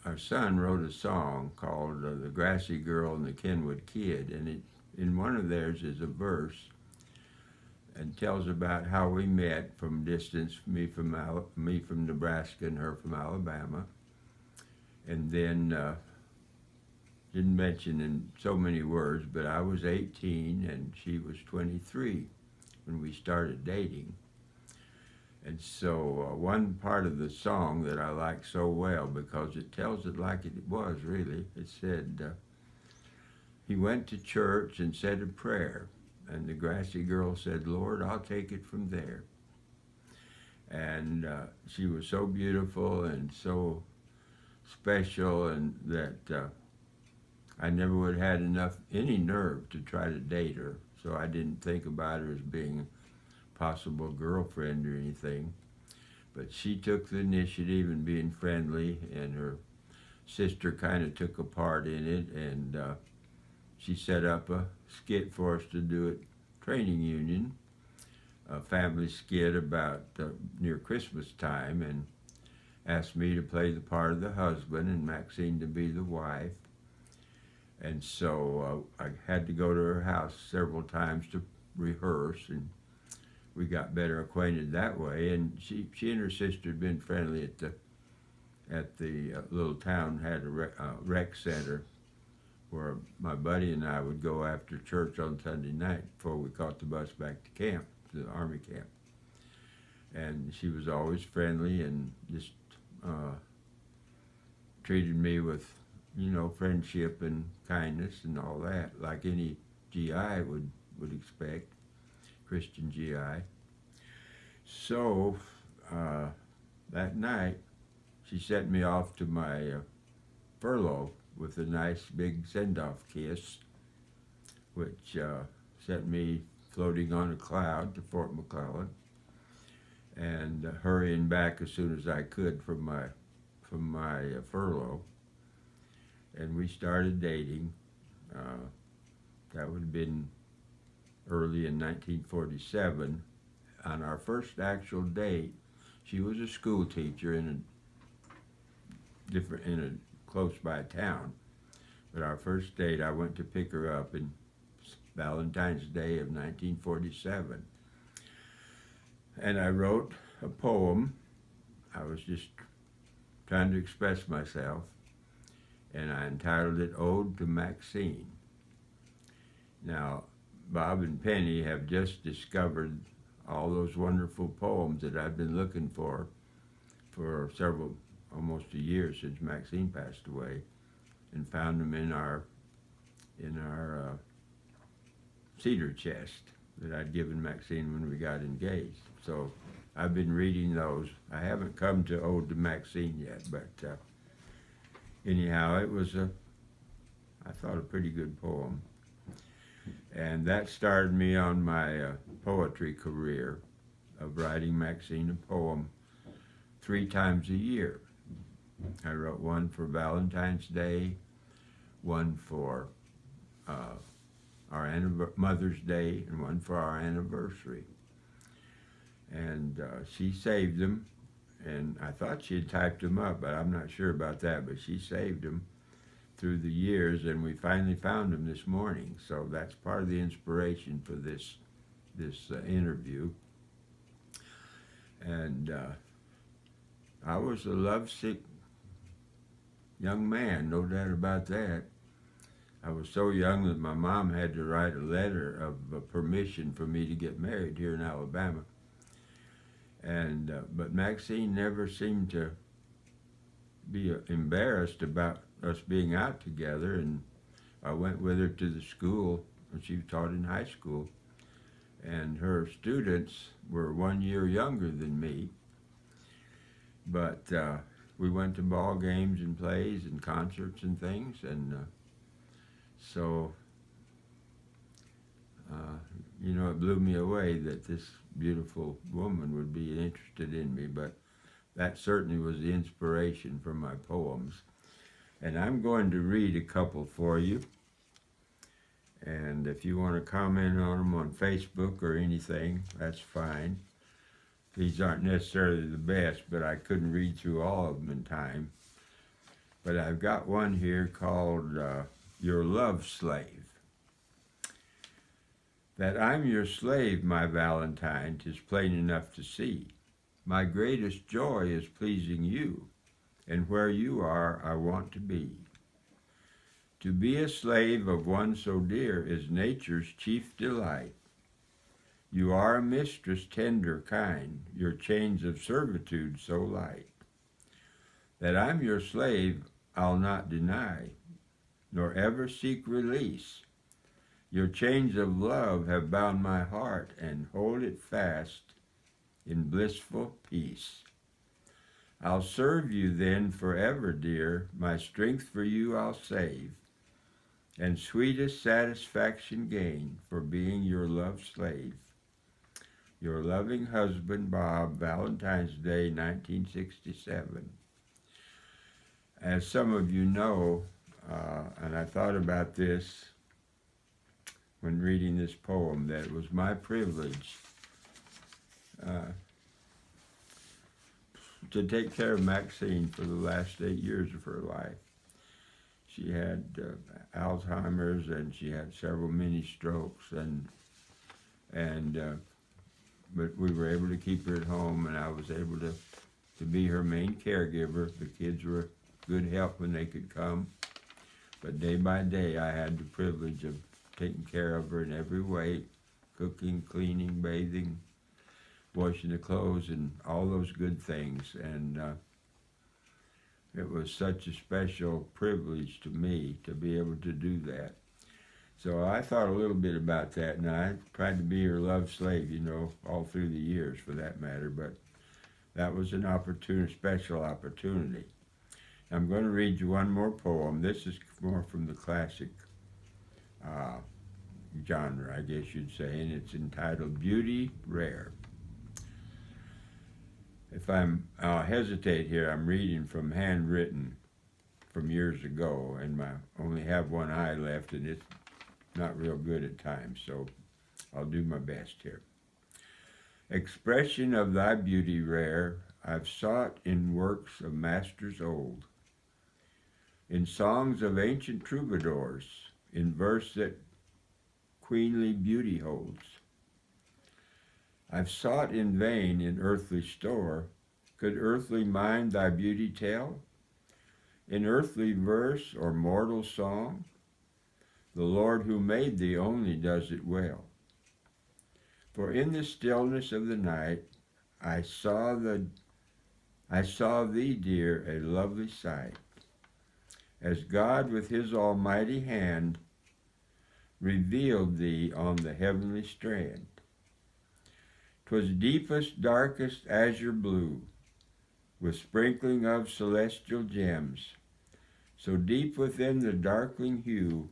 our son wrote a song called "The Grassy Girl and the Kenwood Kid," and in one of theirs is a verse and tells about how we met from distance, me from Nebraska and her from Alabama, and then didn't mention in so many words, but I was 18 and she was 23 when we started dating. And so one part of the song that I like so well, because it tells it like it was really, it said, he went to church and said a prayer, and the grassy girl said, Lord, I'll take it from there. And she was so beautiful and so special, and that I never would have had any nerve to try to date her, so I didn't think about her as being a possible girlfriend or anything. But she took the initiative in being friendly, and her sister kind of took a part in it, and she set up a skit for us to do at Training Union, a family skit about near Christmas time, and asked me to play the part of the husband and Maxine to be the wife. And so I had to go to her house several times to rehearse, and we got better acquainted that way. And she and her sister had been friendly at the little town, had a rec center where my buddy and I would go after church on Sunday night before we caught the bus back to camp, to the Army camp. And she was always friendly and just treated me with, friendship and kindness and all that, like any GI would expect, Christian GI. So that night, she sent me off to my furlough with a nice big send-off kiss, which sent me floating on a cloud to Fort McClellan, and hurrying back as soon as I could from my furlough. And we started dating. That would have been early in 1947. On our first actual date, she was a school teacher in a close by town. But our first date, I went to pick her up in Valentine's Day of 1947. And I wrote a poem. I was just trying to express myself, and I entitled it Ode to Maxine. Now, Bob and Penny have just discovered all those wonderful poems that I've been looking for almost a year since Maxine passed away, and found them in our cedar chest that I'd given Maxine when we got engaged. So I've been reading those. I haven't come to Ode to Maxine yet, but anyhow, it was I thought, a pretty good poem. And that started me on my poetry career of writing Maxine a poem 3 times a year. I wrote one for Valentine's Day, one for our Mother's Day, and one for our anniversary. And she saved them, and I thought she had typed them up, but I'm not sure about that, but she saved them through the years, and we finally found them this morning. So that's part of the inspiration for this interview. And I was a lovesick young man, no doubt about that. I was so young that my mom had to write a letter of permission for me to get married here in Alabama. And but Maxine never seemed to be embarrassed about us being out together, and I went with her to the school, and she taught in high school, and her students were 1 year younger than me, but we went to ball games and plays and concerts and things, and so it blew me away that this beautiful woman would be interested in me, but that certainly was the inspiration for my poems. And I'm going to read a couple for you. And if you want to comment on them on Facebook or anything, that's fine. These aren't necessarily the best, but I couldn't read through all of them in time. but I've got one here called Your Love Slave. That I'm your slave, my Valentine, 'tis plain enough to see. My greatest joy is pleasing you, and where you are I want to be. To be a slave of one so dear is nature's chief delight. You are a mistress tender, kind, your chains of servitude so light. That I'm your slave I'll not deny, nor ever seek release. Your chains of love have bound my heart and hold it fast in blissful peace. I'll serve you then forever, dear, my strength for you I'll save, and sweetest satisfaction gain for being your love slave. Your loving husband, Bob, Valentine's Day, 1967. As some of you know, and I thought about this when reading this poem, that it was my privilege to take care of Maxine for the last 8 years of her life. She had Alzheimer's, and she had several mini strokes, but we were able to keep her at home, and I was able to be her main caregiver. The kids were good help when they could come, but day by day I had the privilege of taking care of her in every way, cooking, cleaning, bathing, washing the clothes, and all those good things. And it was such a special privilege to me to be able to do that. So I thought a little bit about that, and I tried to be her love slave, all through the years for that matter, but that was an special opportunity. I'm going to read you one more poem. This is more from the classic genre, I guess you'd say, and it's entitled Beauty Rare. If I'll hesitate here, I'm reading from handwritten from years ago, and I only have one eye left, and it's not real good at times, so I'll do my best here. Expression of thy beauty rare, I've sought in works of masters old, in songs of ancient troubadours, in verse that queenly beauty holds. I've sought in vain in earthly store, could earthly mind thy beauty tell? In earthly verse or mortal song, the Lord who made thee only does it well. For in the stillness of the night, I saw thee, dear, a lovely sight, as God with his almighty hand revealed thee on the heavenly strand. 'Twas deepest, darkest azure blue, with sprinkling of celestial gems, so deep within the darkling hue,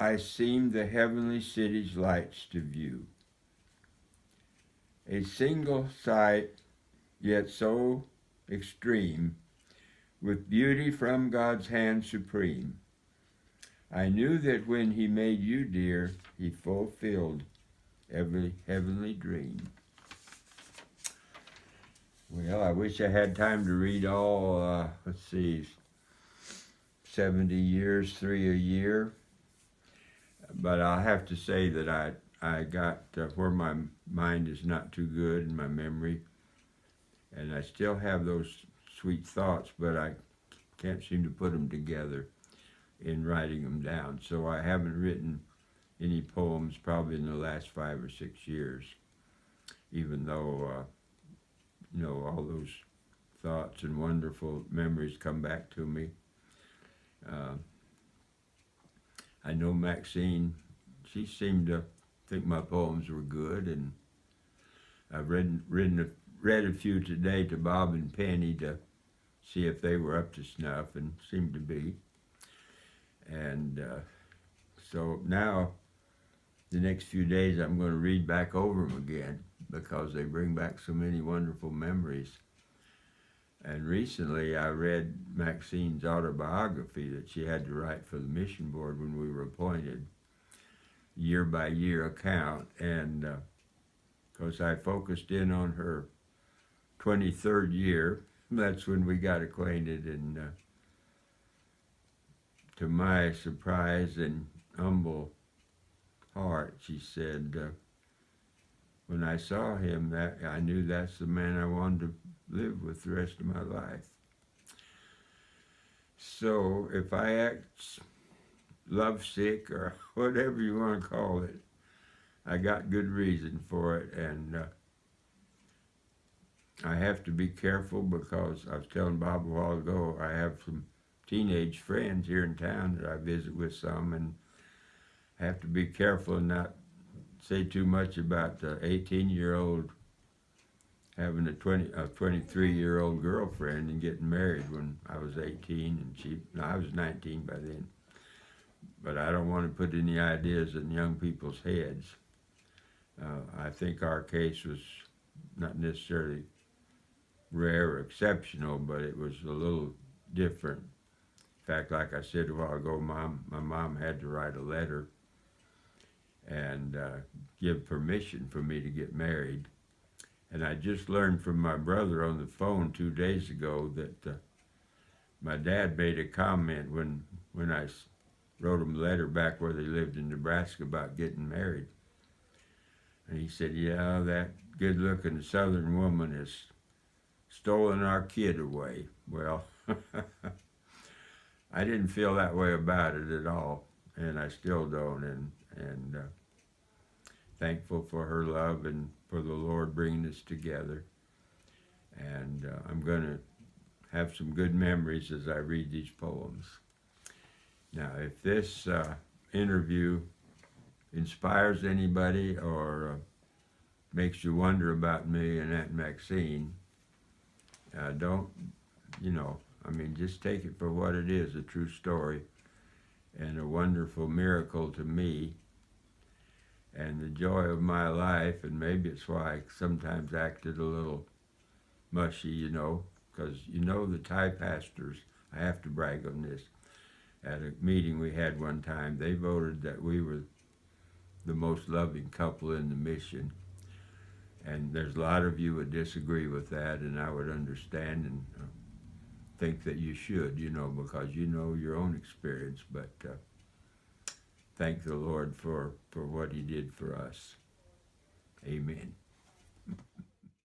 I seemed the heavenly city's lights to view. A single sight, yet so extreme, with beauty from God's hand supreme. I knew that when he made you, dear, he fulfilled every heavenly dream. Well, I wish I had time to read all, 70 years, 3 a year. But I'll have to say that I got where my mind is not too good in my memory, and I still have those sweet thoughts, but I can't seem to put them together in writing them down. So I haven't written any poems probably in the last 5 or 6 years, even though, all those thoughts and wonderful memories come back to me. I know Maxine, she seemed to think my poems were good, and I've read a few today to Bob and Penny to see if they were up to snuff, and seemed to be. And so now, the next few days, I'm going to read back over them again, because they bring back so many wonderful memories. And recently I read Maxine's autobiography that she had to write for the mission board when we were appointed, year by year account. And of course I focused in on her 23rd year, that's when we got acquainted, and to my surprise and humble heart, she said, when I saw him, that I knew that's the man I wanted to live with the rest of my life. So if I act lovesick or whatever you want to call it, I got good reason for it, and I have to be careful because I was telling Bob a while ago, I have some teenage friends here in town that I visit with some, and I have to be careful and not say too much about the 18-year-old having a 23-year-old girlfriend and getting married when I was 18 and I was 19 by then. But I don't want to put any ideas in young people's heads. I think our case was not necessarily rare or exceptional, but it was a little different. In fact, like I said a while ago, my mom had to write a letter and give permission for me to get married. And I just learned from my brother on the phone 2 days ago that my dad made a comment when I wrote him a letter back where they lived in Nebraska about getting married. And he said, yeah, that good-looking Southern woman has stolen our kid away. Well, I didn't feel that way about it at all, and I still don't. And thankful for her love and for the Lord bringing us together. And I'm going to have some good memories as I read these poems. Now, if this interview inspires anybody or makes you wonder about me and Aunt Maxine, don't, just take it for what it is, a true story and a wonderful miracle to me and the joy of my life. And maybe it's why I sometimes acted a little mushy, because the Thai pastors, I have to brag on this, at a meeting we had one time, they voted that we were the most loving couple in the mission. And there's a lot of you would disagree with that, and I would understand and think that you should, because you know your own experience. But thank the Lord for what he did for us. Amen.